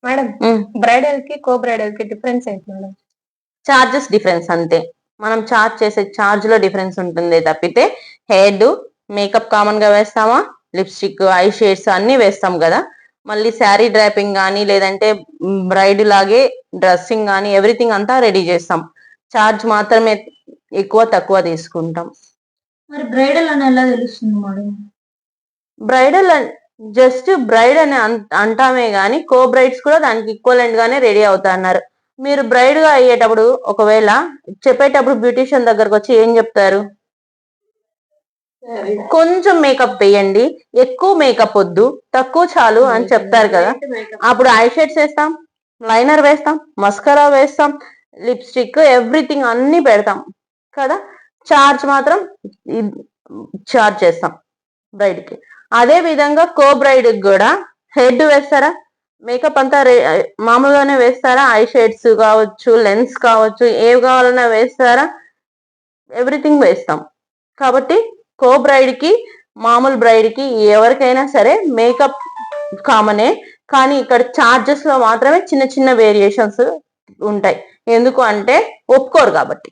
Madam bridal కి కో bridal కి difference ఏంటి మేడం? చార్జెస్ డిఫరెన్స్ అంతే. మనం చార్జ్ చేసే చార్జ్ లో డిఫరెన్స్ ఉంటుంది తప్పితే హెయిర్ మేకప్ కామన్ గా వేస్తామా, లిప్స్టిక్ ఐ షేడ్స్ అన్ని వేస్తాం కదా. మళ్ళీ శారీ డ్రాపింగ్ కానీ లేదంటే బ్రైడ్ లాగే డ్రెస్సింగ్ కానీ ఎవ్రీథింగ్ అంతా రెడీ చేస్తాం. చార్జ్ మాత్రమే ఎక్కువ తక్కువ తీసుకుంటాం. మరి బ్రైడల్ అని ఎలా తెలుస్తుంది మేడం? బ్రైడల్ జస్ట్ బ్రైడ్ అని అంటామే గానీ కో బ్రైడ్స్ కూడా దానికి ఈక్వలెంట్ గానే రెడీ అవుతున్నారు. మీరు బ్రైడ్ గా అయ్యేటప్పుడు ఒకవేళ చెప్పేటప్పుడు బ్యూటిషియన్ దగ్గరకు వచ్చి ఏం చెప్తారు? కొంచెం మేకప్ వేయండి, ఎక్కువ మేకప్ వద్దు, తక్కువ చాలు అని చెప్తారు కదా. అప్పుడు ఐ షేడ్స్ వేస్తాం, లైనర్ వేస్తాం, మస్కరా వేస్తాం, లిప్స్టిక్ ఎవ్రీథింగ్ అన్ని పెడతాం కదా. చార్జ్ మాత్రం చార్జ్ చేస్తాం బ్రైడ్ కి. అదే విధంగా కో బ్రైడ్ కూడా హెడ్ వేస్తారా, మేకప్ అంతా మామూలుగానే వేస్తారా, ఐ షేడ్స్ కావచ్చు, లెన్స్ కావచ్చు, ఏవి కావాలన్నా వేస్తారా, ఎవ్రీథింగ్ వేస్తాం. కాబట్టి కో బ్రైడ్ కి మామూలు బ్రైడ్ కి ఎవరికైనా సరే మేకప్ కామనే, కానీ ఇక్కడ చార్జెస్ లో మాత్రమే చిన్న చిన్న వేరియేషన్స్ ఉంటాయి. ఎందుకు అంటే ఒప్పుకోరు కాబట్టి.